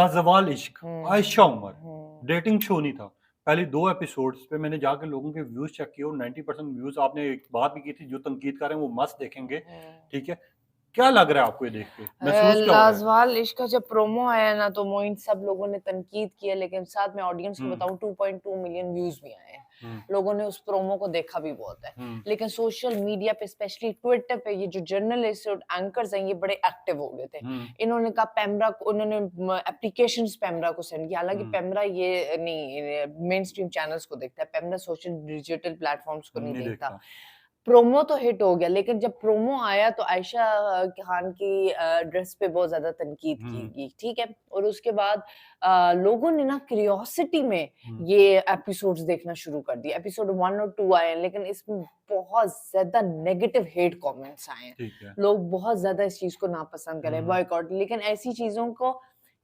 लाजवाल इश्क, आयशा उमर, हम्म। Dating show नहीं था। पहले 2 एपिसोड्स पे मैंने जाके लोगों के व्यूज़ चेक किए और 90% व्यूज़ आपने एक बात भी की थी, जो तनकीद कर रहे हैं वो मस्त देखेंगे, ठीक है? क्या लग रहा है आपको ये देख के? महसूस क्या हो रहा है? लाजवाल इश्क का जब प्रोमो आया ना तो मोइन सब लोगों ने तनकीद किया, लेकिन साथ में ऑडियंस को हुँ, बताऊं 2.2 मिलियन व्यूज भी आए हैं। हुँ, लोगों ने उस प्रोमो को देखा भी बहुत है। हुँ, लेकिन सोशल मीडिया पे स्पेशली ट्विटर पे ये जो जर्नलिस्ट और एंकर्स हैं ये बड़े एक्टिव हो गए थे। हुँ, इन्होंने कहा पेमरा को, उन्होंने एप्लीकेशन पेमरा को सेंड किया, हालांकि हुँ, पेमरा ये नहीं मेन स्ट्रीम चैनल्स को देखता है, पेमरा सोशल डिजिटल प्लेटफॉर्म्स को नहीं नहीं देखता। देखता। प्रोमो तो हिट हो गया, लेकिन जब प्रोमो आया तो आयशा खान की ड्रेस पे बहुत ज़्यादा तनकीद की हुँ, गई, ठीक है? और उसके बाद लोगों ने ना क्यूरियोसिटी में हुँ, ये एपिसोड्स देखना शुरू कर दिया। एपिसोड 1 और 2 आए हैं, लेकिन इसमें बहुत ज़्यादा नेगेटिव हेट कमेंट्स आए हैं। ठीक है। लोग बहुत ज़्यादा इस चीज़ को नापसंद कर रहे हैं, हुँ, बॉयकॉट। लेकिन ऐसी चीज़ों को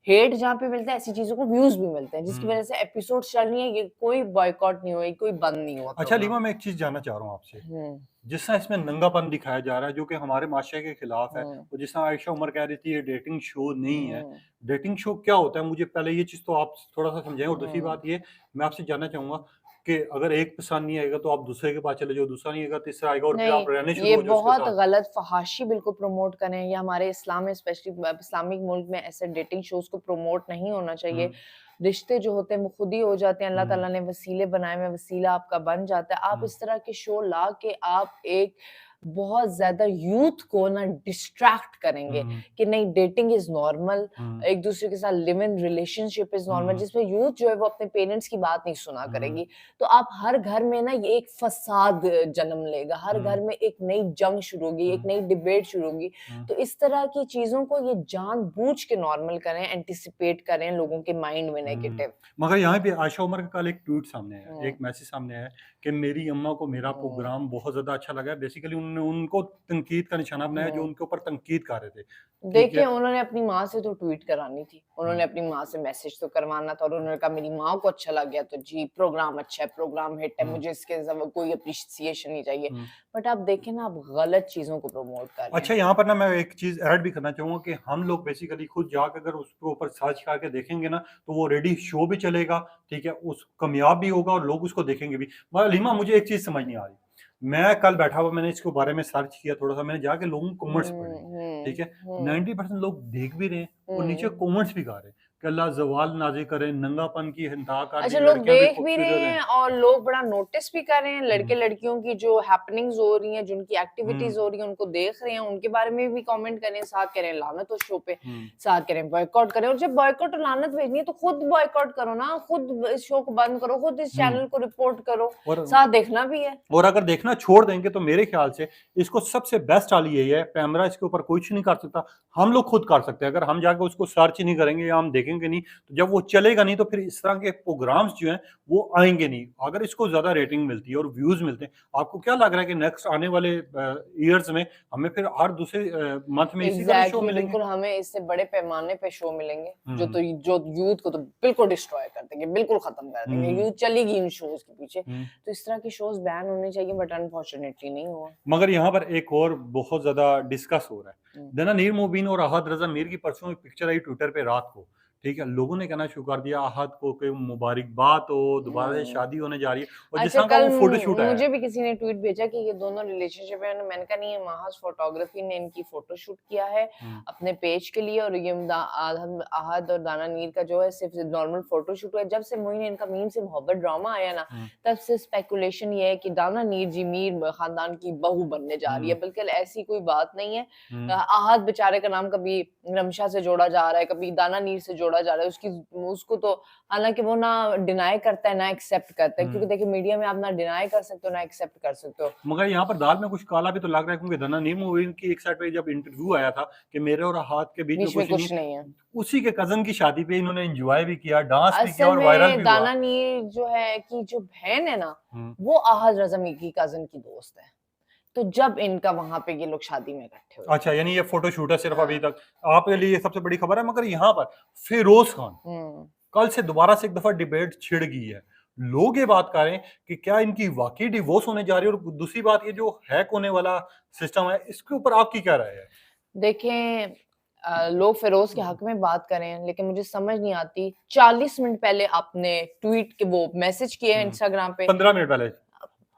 हेट जहाँ पे मिलता है, ऐसी चीज़ों को व्यूज़ भी मिलते हैं, जिसकी हुँ। वज़ह से एपिसोड्स चल रही हैं, ये कोई बॉयकॉट नहीं हुआ, कोई बंद नहीं हुआ अच्छा प्रोग्राम। लीमा, मैं एक चीज़ जानना चाह रहा हूँ आपसे। हुँ, जिस तरह इसमें नंगापन दिखाया जा रहा है, जो कि हमारे माशरे के खिलाफ है, हुँ। और जिस तरह आयशा उमर कह रही थी ये डेटिंग शो नहीं है। हुँ, डेटिंग शो क्या होता है? मुझे पहले ये चीज़ तो आप थोड़ा-सा समझाएँ, और दूसरी हुँ। बात ये, मैं आपसे जानना चाहूँगा कि अगर एक पसंद नहीं आएगा तो आप दूसरे के पास चले जाओ, दूसरा नहीं आएगा तीसरा आएगा और फिर नहीं, आप रहने शुरू ये हो जाओ उसके बहुत साथ। गलत फ़हाशी बिल्कुल प्रमोट कर रहे हैं। ये हमारे इस्लाम में स्पेशली इस्लामिक मुल्क में ऐसे डेटिंग शोज़ को प्रमोट नहीं होना हुँ, चाहिए। रिश्ते जो होते हैं वो खुद ही हो जाते हैं। अल्लाह हुँ, ताला ने वसीले बनाए हुए हैं, वसीला आपका बन जाता है। आप हुँ, इस तरह के शो ला के आप एक बहुत ज़्यादा यूथ को ना डिस्ट्रैक्ट करेंगे हुँ, कि नहीं, डेटिंग इज़ नॉर्मल, हुँ, एक-दूसरे के साथ live in relationship is normal, हुँ, जिसमें यूथ जो है वो अपने पेरेंट्स की बात नहीं सुना हुँ, करेगी। तो आप हर घर में ना ये एक फसाद जन्म लेगा, हर हुँ, घर में एक नई जंग शुरू होगी, एक हुँ, नई डिबेट शुरू होगी। हुँ, तो इस तरह की चीज़ों को ये जानबूझ के नॉर्मल करें, एंटिसिपेट करें लोगों के माइंड में हुँ। नेगेटिव। मगर यहाँ पे आयशा उमर का कल एक ट्वीट सामने आया, हुँ, एक मैसेज सामने आया कि मेरी अम्मा को मेरा हुँ, प्रोग्राम बहुत ज़्यादा अच्छा लगा है। बेसिकली उन्होंने उनको तनकीद का निशाना बनाया, जो हुँ। उनके ऊपर तनकीद कर रहे थे। ठीक देखिए, है? उन्होंने अपनी माँ से तो ट्वीट करानी थी। हुँ, उन्होंने अपनी माँ से मैसेज तो करवाना था और उन्होंने कहा मेरी माँ को अच्छा लग गया तो जी प्रोग्राम अच्छा है, प्रोग्राम हिट है, हुँ, मुझे इसके सिवा कोई एप्रिसिएशन नहीं चाहिए। हुँ। बट आप देखें ना, आप गलत चीज़ों को प्रमोट कर रहे अच्छा, हैं। यहाँ पर ना मैं एक चीज़ ऐड भी करना चाहूँगा कि हम लोग बेसिकली खुद जाके अगर उसके ऊपर सर्च करके देखेंगे ना, तो वो ऑलरेडी शो भी चलेगा, ठीक है? उस कामयाब भी होगा और लोग उसको देखेंगे भी। मगर लीमा, मुझे एक चीज़ समझ नहीं आ रही। मैं कल बैठा हुआ, मैंने इसके बारे में सर्च किया थोड़ा-सा, मैंने जाके लोगों के कमेंट्स पढ़े, हुँ, ठीक हुँ, है? हुँ, 90% लोग देख भी रहे हैं और नीचे हुँ। कमेंट्स भी कर रहे हैं कि अल्लाह ज़वाल नाज़िल करे, नंगापन की इंतहा कर अच्छा, दी, लोग लड़कियाँ भी देख भी रहे खूबसूरत हैं। हैं और लोग बड़ा नोटिस भी कर रहे हैं, हुँ, लड़के-लड़कियों की जो हैपनिंग्स हो रही हैं, जिनकी हुँ, एक्टिविटीज़ हो रही हैं, उनको देख रहे हैं, उनके बारे में भी कमेंट कर रहे हैं, साथ कह रहे हैं लानत हो शो पे, हुँ, साथ कह रहे हैं बॉयकॉट करें। और जब बॉयकॉट और लानत भेजनी है तो खुद बॉयकॉट करो ना, खुद इस शो को बंद करो, खुद इस हुँ। चैनल को रिपोर्ट करो, और साथ देखना भी है। और अगर देखना छोड़ देंगे तो मेरे ख्याल से इसको सबसे बेस्ट हाल यही है, कैमरा इसके ऊपर कुछ नहीं कर सकता, हम लोग खुद कर सकते हैं। अगर हम जाके उसको सर्च ही नहीं करेंगे या हम देखेंगे नहीं, तो जब वो चलेगा नहीं तो फिर इस तरह के प्रोग्राम्स जो हैं वो आएँगे नहीं। अगर इसको ज़्यादा रेटिंग मिलती है और व्यूज़ मिलते हैं, आपको क्या लग रहा है कि नेक्स्ट आने वाले ईयर्स में हमें फिर हर दूसरे मंथ में इसी तरह शो एग्ज़ैक्टली, मिलेंगे? बिल्कुल हमें इससे बड़े पैमाने पे शो मिलेंगे, हुँ, जो यूथ को तो बिल्कुल डिस्ट्रॉय कर देंगे, बिल्कुल ख़त्म कर देंगे। हुँ, यूथ चलेगी इन शोज़ के पीछे। हुँ। तो इस तरह के शोज़ बैन होने चाहिए, बट अनफॉर्च्यूनेटली नहीं हुआ। मगर यहाँ पर एक और बहुत ज़्यादा डिस्कस हो रहा है। हुँ, दनानीर मुबीन और अहद रज़ा मीर की परसों एक पिक्चर आई ट्विटर पे रात को, ठीक है? लोगों ने कहना शुरू कर दिया अहद को कि मुबारकबाद हो, दोबारा से हुँ। शादी होने जा रही है, और जिस अच्छा, तरह का कल वो फ़ोटोशूट आया है। मुझे भी किसी ने ट्वीट भेजा कि ये दोनों रिलेशनशिप में, मैंने कहा नहीं, ये महज़ फ़ोटोग्राफ़ी ने इनकी फ़ोटोशूट किया है हुँ, अपने पेज के लिए, और ये अहद और दाना नीर का जो है सिर्फ़ नॉर्मल फ़ोटोशूट हुआ है। जब से मोइन इनका मीम से मोहब्बत ड्रामा आया ना, हुँ, तब से स्पेकुलेशन ये है कि दाना नीर जी मीर ख़ानदान की बहू बनने जा रही हुँ, है, बल्कि ऐसी कोई बात नहीं है। हुँ, अहद बेचारे का नाम कभी रमशा से जोड़ा जा रहा है, कभी दाना नीर से जोड़ा जा रहा है। उसको तो हालाँकि वो ना डिनाई करता है, ना एक्सेप्ट करता है, क्योंकि हुँ। देखिए मीडिया में आप ना डिनाई कर सकते हो, ना एक्सेप्ट कर सकते हो। मगर यहाँ पर दाल में कुछ काला भी तो लग रहा है, क्योंकि दनानीर मुबीन की एक साइड पे जब इंटरव्यू आया था कि मेरे और अहद के बीच में बीच में कुछ नहीं, कुछ नहीं है। उसी के कज़न की शादी पे इन्होंने एन्जॉय भी किया, डांस भी किया असल और वायरल में भी हुआ। दाना नीर जो है कि जो बहन है ना, हुँ। वो अहद रज़ा की कज़न की दोस्त है। तो जब इनका वहाँ पे ये लोग शादी में इकट्ठे हुए थे। अच्छा, यानी ये फ़ोटोशूट है सिर्फ़ अभी हाँ। तक। आपके लिए ये सबसे बड़ी खबर है। मगर यहाँ पर फ़िरोज़ खान हुँ। कल से दोबारा से एक दफ़ा डिबेट छिड़ गई है। लोग ये बात कर रहे हैं कि क्या इनकी वाक़ई डिवोर्स होने जा रही है, और दूसरी बात ये जो हैक होने वाला सिस्टम है, इसके ऊपर आपकी क्या राय है? देखें, लोग फिरोज के हक में बात कर रहे हैं, लेकिन मुझे समझ नहीं आती 40 मिनट पहले आपने ट्वीट के वो मैसेज किया है इंस्टाग्राम पे 15 मिनट पहले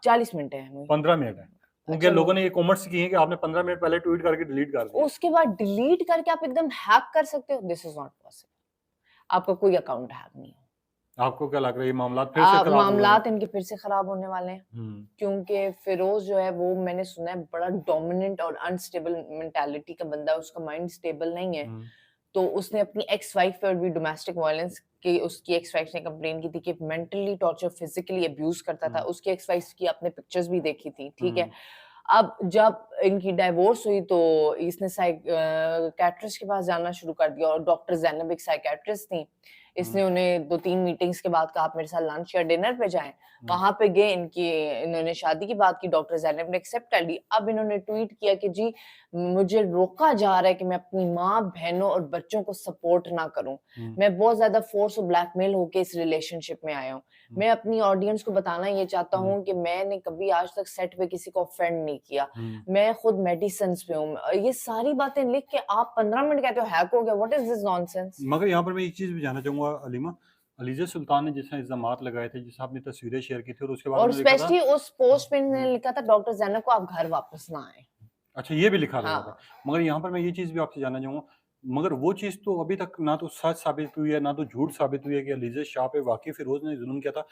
40 मिनट है 15 मिनट है क्योंकि अच्छा लोगों ने ये कमेंट्स किए हैं कि आपने 15 मिनट पहले ट्वीट करके डिलीट कर दिया। उसके बाद डिलीट करके आप एकदम हैक कर सकते हो, दिस इज नॉट पॉसिबल। आपका कोई अकाउंट हैक नहीं है। आपको क्या लग रहा है ये मामला फिर से खराब हो मामलात इनके फिर से खराब होने वाले हैं, गए? क्योंकि फिरोज जो है वो मैंने सुना है बड़ा डोमिनेंट और अनस्टेबल मेंटालिटी का बंदा है, उसका माइंड स्टेबल नहीं है। तो उसने अपनी एक्स वाइफ पर भी डोमेस्टिक वायलेंस की, उसकी एक्स वाइफ ने कंप्लेन की थी कि मेंटली टॉर्चर, फिजिकली अब्यूज करता था। उसकी एक्स वाइफ की आपने पिक्चर्स भी देखी थी, ठीक है। अब जब इनकी डाइवोर्स हुई तो इसने साइकियाट्रिस्ट के पास जाना शुरू कर दिया, और डॉक्टर जैनब एक साइकियाट्रिस्ट थी। इसने उन्हें 2-3 मीटिंग्स के बाद कहा आप मेरे साथ लंच या डिनर पे जाएं। वहां पे गए, इन्होंने शादी की बात की, डॉक्टर जैनब ने एक्सेप्ट कर ली। अब इन्होंने ट्वीट किया कि जी मुझे रोका जा रहा है कि मैं अपनी माँ, बहनों और बच्चों को सपोर्ट ना करूं। मैं बहुत ज्यादा फोर्स और ब्लैकमेल होके इस रिलेशनशिप में आया हूँ। मैं अपनी ऑडियंस को बताना ये चाहता हूँ कि मैंने कभी आज तक सेट पे किसी को ऑफेंड नहीं किया। मैं खुद मेडिसिन पे हूँ। ये सारी बातें लिख के आप 15 मिनट कहते हो हैक हो गया, व्हाट इज दिस नॉनसेंस। मगर यहाँ पर मैं एक चीज भी जानना चाहूंगा अलीमा, अलीजा सुल्तान ने जिस इल्जामात लगाए थे, जिस आपने तस्वीरें शेयर की थी और उसके बाद और उन्होंने लिखा था। स्पेशली उस पोस्ट पे इन्होंने लिखा था डॉक्टर जैनब को आप घर वापस ना आए। अच्छा ये भी लिखा गया था। हाँ, मगर यहाँ पर मैं ये चीज़ भी आपसे जानना चाहूँगा, मगर वो चीज़ तो अभी तक ना तो सच साबित हुई है, ना तो झूठ साबित हुई है कि अलीज़ा शाह पे वाक़ई फ़िरोज़ ने जुल्म किया था।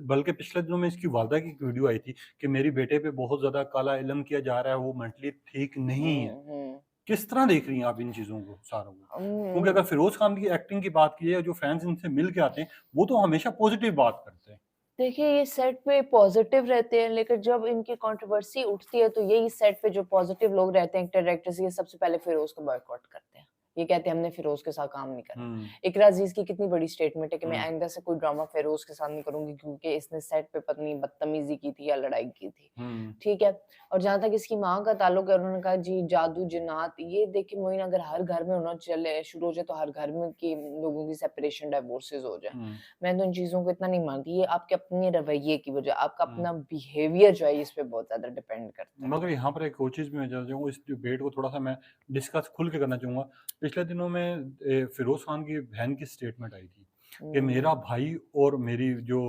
बल्कि पिछले दिनों में इसकी वालिदा की एक वीडियो आई थी कि मेरे बेटे पे बहुत ज़्यादा काला इल्म किया जा रहा है, वो मेंटली ठीक नहीं है। किस तरह देख रही हैं आप इन चीज़ों को सारों को? क्योंकि अगर फ़िरोज़ खान की एक्टिंग की बात की जाए, जो फैन्स इनसे मिल के आते हैं, वो तो हमेशा पॉज़िटिव बात करते हैं। देखिए ये सेट पे पॉजिटिव रहते हैं, लेकिन जब इनकी कंट्रोवर्सी उठती है तो यही सेट पे जो पॉजिटिव लोग रहते हैं, एक्टर एक्ट्रेस, ये सबसे पहले फिरोज को बॉयकॉट करते हैं। ये कहते हैं हमने फिरोज के साथ काम नहीं करना। हुँ, इकरा अजीज की कितनी बड़ी स्टेटमेंट है कि मैं हुँ, आइंदा से कोई ड्रामा फिरोज के साथ नहीं करूंगी, क्योंकि इसने सेट पे पत्नी बदतमीजी की थी या लड़ाई की थी। हुँ, ठीक है। और जहां तक इसकी माँ का ताल्लुक है, उन्होंने कहा जी जादू जिन्नात, ये देखिए मोइन, अगर हर घर में होना चले शुरू हो जाए तो हर घर में की लोगों की सेपरेशन, डाइवोर्सेस हो जाए। हुँ, मैं तो इन चीज़ों को इतना नहीं मानती, ये आपके अपने रवैये की वजह, आपका हुँ। अपना बिहेवियर जो है इस पे बहुत ज़्यादा डिपेंड करता है। मगर यहाँ पर एक और चीज़ भी मैं जानना चाहूँगा, इस डिबेट को थोड़ा-सा मैं डिस्कस खुल के करना चाहूँगा। पिछले दिनों में फ़िरोज़ खान की बहन की स्टेटमेंट आई थी कि मेरा हुँ, भाई और मेरी जो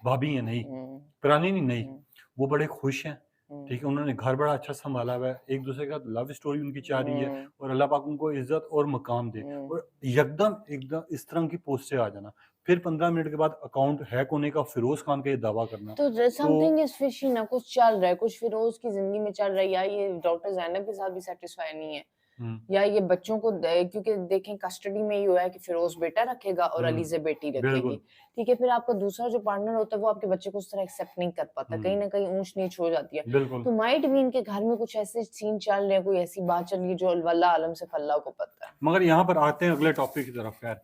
भाभी है नई, हुँ, पुरानी नहीं नई, हुँ, वो बड़े खुश हैं, हुँ, ठीक है? उन्होंने घर बड़ा अच्छा सँभाला हुआ है, एक-दूसरे के साथ लव स्टोरी उनकी चल रही है हुँ, और अल्लाह पाक उनको इज़्ज़त और मकाम दे। हुँ। और यकदम एकदम इस तरह की पोस्टें आ जाना, फिर 15 मिनट के बाद अकाउंट हैक होने का फ़िरोज़ खान का ये दावा करना, तो तो समथिंग इज़ फिशी ना, कुछ चल रहा है, कुछ फिरोज़ की ज़िंदगी में चल रहा है, या ये डॉक्टर ज़ैनब के साथ भी सैटिस्फाई नहीं है। हुँ, या ये बच्चों को क्योंकि देखें कस्टडी में ये हुआ है कि फिरोज बेटा रखेगा और हुँ, अलीज़ा बेटी रखेगी। बिल्कुल, ठीक है, फिर आपका दूसरा जो पार्टनर होता है वो आपके बच्चे को उस तरह एक्सेप्ट नहीं कर पाता, कहीं हुँ, ना कहीं ऊंच नीच हो जाती है। बिल्कुल। तो माइट भी इनके घर में कुछ ऐसे सीन चल रहे हैं, कोई ऐसी बात चल रही है जो वल्लाह आलम से फल्लाह को पता है। मगर यहाँ पर आते हैं अगले टॉपिक की तरफ खैर।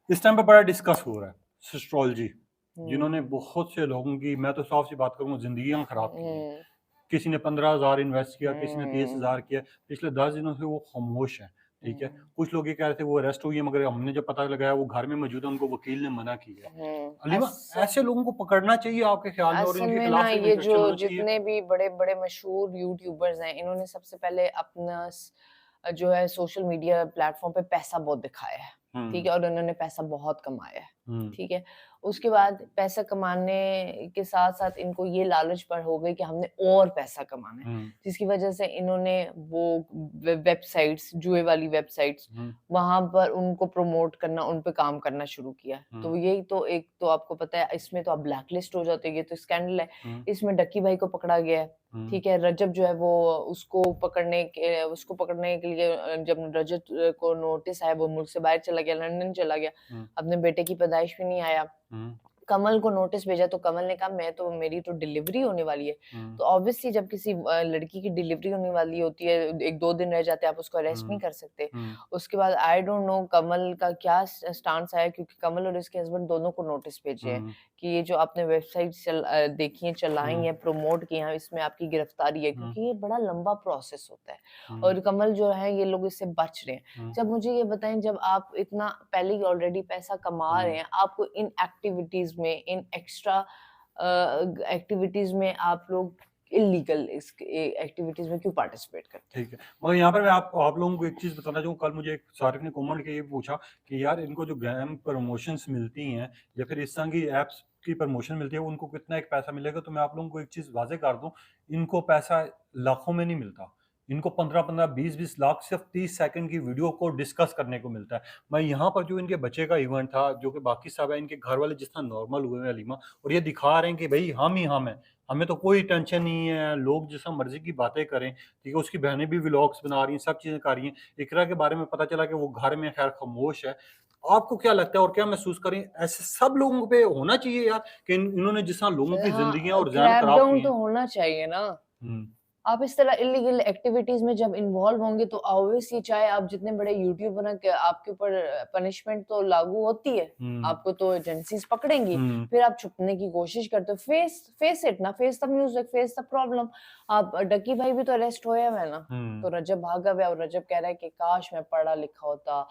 इस टाइम पे बड़ा डिस्कस हो रहा है, एस्ट्रोलॉजी, जिन्होंने हम्म बहुत से लोगों की, मैं तो साफ सी बात करूँगा, ज़िंदगियाँ खराब की हैं। हम्म किसी ने 15,000 इन्वेस्ट किया, किसी ने हम्म 30,000 किया, पिछले 10 दिनों से वो खामोश हैं, ठीक है? हम्म कुछ लोग ये कह रहे थे वो अरेस्ट हुई है, मगर हमने जब पता लगाया वो घर में मौजूद है, उनको वकील ने मना किया है। अलीमा, असल ऐसे लोगों को पकड़ना चाहिए आपके ख़्याल में और असल इनके में ना खिलाफ सख्त ये जो एक्शन होना चाहिए? जितने भी बड़े-बड़े मशहूर यूट्यूबर्स हैं, इन्होंने सबसे पहले अपना जो है सोशल मीडिया प्लेटफ़ॉर्म पे पैसा बहुत दिखाया है, ठीक हुँ, है? और उन्होंने पैसा बहुत कमाया है, हुँ, ठीक है? उसके बाद पैसा कमाने के साथ-साथ इनको ये लालच पर हो गई कि हमने और पैसा कमाना है, हुँ, जिसकी वजह से इन्होंने वो वेबसाइट्स, जुए वाली वेबसाइट्स, हुँ, वहाँ पर उनको प्रमोट करना, उन पे काम करना शुरू किया। हुँ, तो यही तो एक तो आपको पता है, इसमें तो आप ब्लैक लिस्ट हो जाते हो, ये तो स्कैंडल है। हुँ, इसमें डक्की भाई को पकड़ा गया है, हुँ, ठीक है? रजब जो है वो उसको पकड़ने के लिए जब रजत को नोटिस आया, वो मुल्क से बाहर चला गया, लंदन चला गया, हुँ, अपने बेटे की पैदाइश पे नहीं आया। हुँ, कमल को नोटिस भेजा तो कमल ने कहा मेरी तो डिलीवरी होने वाली है। हुँ, तो ऑब्वियसली जब किसी लड़की की डिलीवरी होने वाली होती है, 1-2 दिन रह जाते हैं, आप उसको अरेस्ट नहीं हुँ, कर सकते। हुँ, उसके बाद आई डोंट नो कमल का क्या स्टांस आया, क्योंकि कमल और इसके हस्बैंड दोनों को नोटिस भेजे हैं हुँ, कि ये जो आपने वेबसाइट देखी हैं, चलाई हुँ, हैं, प्रमोट की हैं, इसमें आपकी गिरफ्तारी है, हुँ, क्योंकि ये बड़ा लंबा प्रोसेस होता है। हुँ, और कमल जो है ये लोग इससे बच रहे हैं। हुँ, जब मुझे ये बताएं, जब आप इतना पहले ही ऑलरेडी पैसा कमा रहे हुँ, हैं, आपको इन एक्टिविटीज में, इन एक्स्ट्रा एक्टिविटीज में आप लोग इलीगल इस एक्टिविटीज में क्यों पार्टिसिपेट करते हैं। ठीक है। मगर यहाँ पर मैं आप लोगों को एक चीज़ बताना चाहूँ, कल मुझे एक सारिक ने कमेंट किए पूछा कि यार इनको जो गेम प्रमोशंस मिलती हैं या फिर इस तरह की ऐप्स की प्रमोशन मिलती है, उनको कितना एक पैसा मिलेगा? तो मैं आप लोगों को एक चीज़ वाज़ेह कर दूँ, इनको पैसा लाखों में नहीं मिलता। इनको 15-15, 20-20 लाख सिर्फ़ 30 सेकंड की वीडियो को डिस्कस करने को मिलता है। मैं यहाँ पर जो इनके बच्चे का इवेंट था, जो कि बाकी सब है, इनके घर वाले जिस तरह नॉर्मल हुए हैं हलीमा, और ये दिखा रहे हैं कि भई हम ही हम हैं। हमें तो कोई टेंशन नहीं है, लोग जैसा मर्ज़ी की बातें करें, ठीक है? उसकी बहनें भी व्लॉग्स बना रही हैं, सब चीज़ें कर रही हैं। इकरा के बारे में पता चला कि वो घर में खैर खामोश है। आपको क्या लगता है और क्या महसूस करें, ऐसे सब लोगों पे होना चाहिए यार कि इन्होंने जिस तरह लोगों की ज़िंदगियाँ हाँ, और ज़हन खराब क्रैकडाउन किए तो हैं? होना चाहिए ना। हुँ, आप इस तरह इल्लीगल एक्टिविटीज में जब इन्वॉल्व होंगे तो ऑब्वियसली चाहे आप जितने बड़े यूट्यूबर हैं कि आपके ऊपर पनिशमेंट तो लागू होती है। हुँ, आपको तो एजेंसीज पकड़ेंगी, हुँ, फिर आप छुपने की कोशिश करते हो। फेस फेस इट ना, face the music, face the problem. आप डकी भाई भी तो अरेस्ट होया हुआ है ना। तो हुँ, रजब भागा हुआ है और रजब कह रहा है कि काश मैं पढ़ा लिखा होता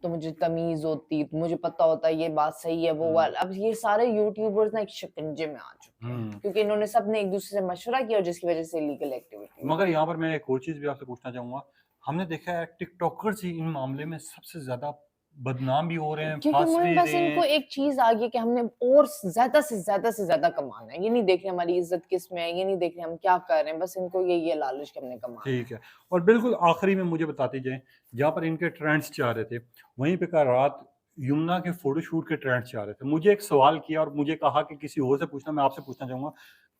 तो मुझे तमीज होती, तो मुझे पता होता ये बात सही है वो हुँ, वाला। अब ये सारे यूट्यूबर्स ना एक शिकंजे में आ चुके हैं हुँ। क्योंकि इन्होंने सबने एक दूसरे से मशवरा किया और जिसकी वजह से इलीगल एक्टिविटी हुई। मगर यहाँ पर मैं एक और चीज़ भी आपसे पूछना चाहूँगा। हमने देखा है टिकटॉकर्स ही इन मामले में सबसे ज़्यादा बदनाम भी हो रहे हैं, क्योंकि फँस मोइन भी बस रहे इनको हैं। एक चीज़ आ गई है कि हमने और ज़्यादा से ज़्यादा कमाना है। ये नहीं देख रहे हमारी इज़्ज़त किसमें है, ये नहीं देख रहे हम क्या कर रहे हैं, बस इनको यही है लालच कि हमने कमाना है। ठीक है। और बिल्कुल आखिरी में मुझे बताते जाएँ, जहाँ पर इनके ट्रेंड्स जा रहे थे, वहीं पे कल रात यमुना के फ़ोटोशूट के ट्रेंड्स जा रहे थे। मुझे एक सवाल किया और मुझे कहा कि किसी और से पूछना, मैं आपसे पूछना चाहूँगा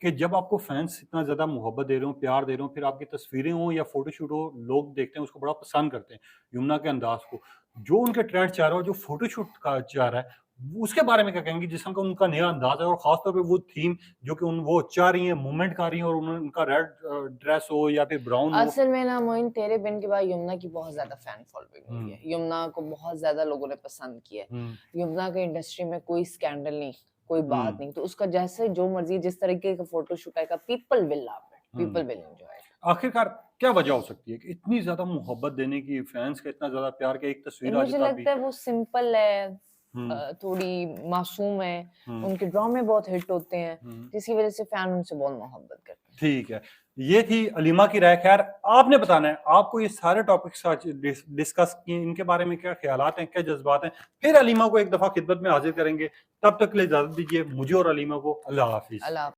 कि जब आपको फैन्स इतना ज़्यादा मोहब्बत दे रहे हों, प्यार दे रहे हों, फिर आपकी तस्वीरें हों या फ़ोटोशूट हो, लोग देखते हैं, उसको बड़ा पसंद करते हैं, यमुना के अंदाज़ को। जो उनके ट्रेंड्स जा रहा है और जो फ़ोटोशूट का जा रहा है, वो उसके बारे में क्या कहेंगी? जिस तरह का उनका नया अंदाज़ है और ख़ास तौर पे वो थीम जो कि वो चाह रही हैं, मूवमेंट कर रही हैं, और उनका रेड ड्रेस हो या फिर ब्राउन हो। असल में ना मोइन तेरे बिन के बाद यमुना की बहुत ज़्यादा फैन फॉलोइंग हुई हुँ, है। यमुना को बहुत ज़्यादा लोगों ने पसंद किया है। हुँ, यमुना के इंडस्ट्री में कोई स्कैंडल नहीं, कोई बात हुँ, नहीं। तो उसका जैसे जो मर्ज़ी जिस तरीके का फोटोशूट आएगा, people will love it, hmm. People will enjoy it. आखिरकार क्या वजह हो सकती है कि इतनी ज़्यादा मोहब्बत देने की, फैन्स का इतना ज़्यादा प्यार कि एक तस्वीर आ मुझे जाता अभी। लगता है वो सिंपल है, हुँ, थोड़ी मासूम है, हुँ, उनके ड्रामे बहुत हिट होते हैं, हुँ। जिसकी वज़ह से फैन उनसे बहुत मोहब्बत करते हैं। ठीक है। ये थी अलीमा की राय। ख़ैर आपने बताना है, आपको ये सारे टॉपिक्स आज डिस्कस किए, इनके बारे में क्या ख़्यालात हैं, क्या जज़्बात हैं? फिर अलीमा को एक दफ़ा खिदमत में हाज़िर करेंगे। तब तक के लिए इजाज़त दीजिए मुझे और अलीमा को। अल्लाह हाफ़िज़। अल्लाह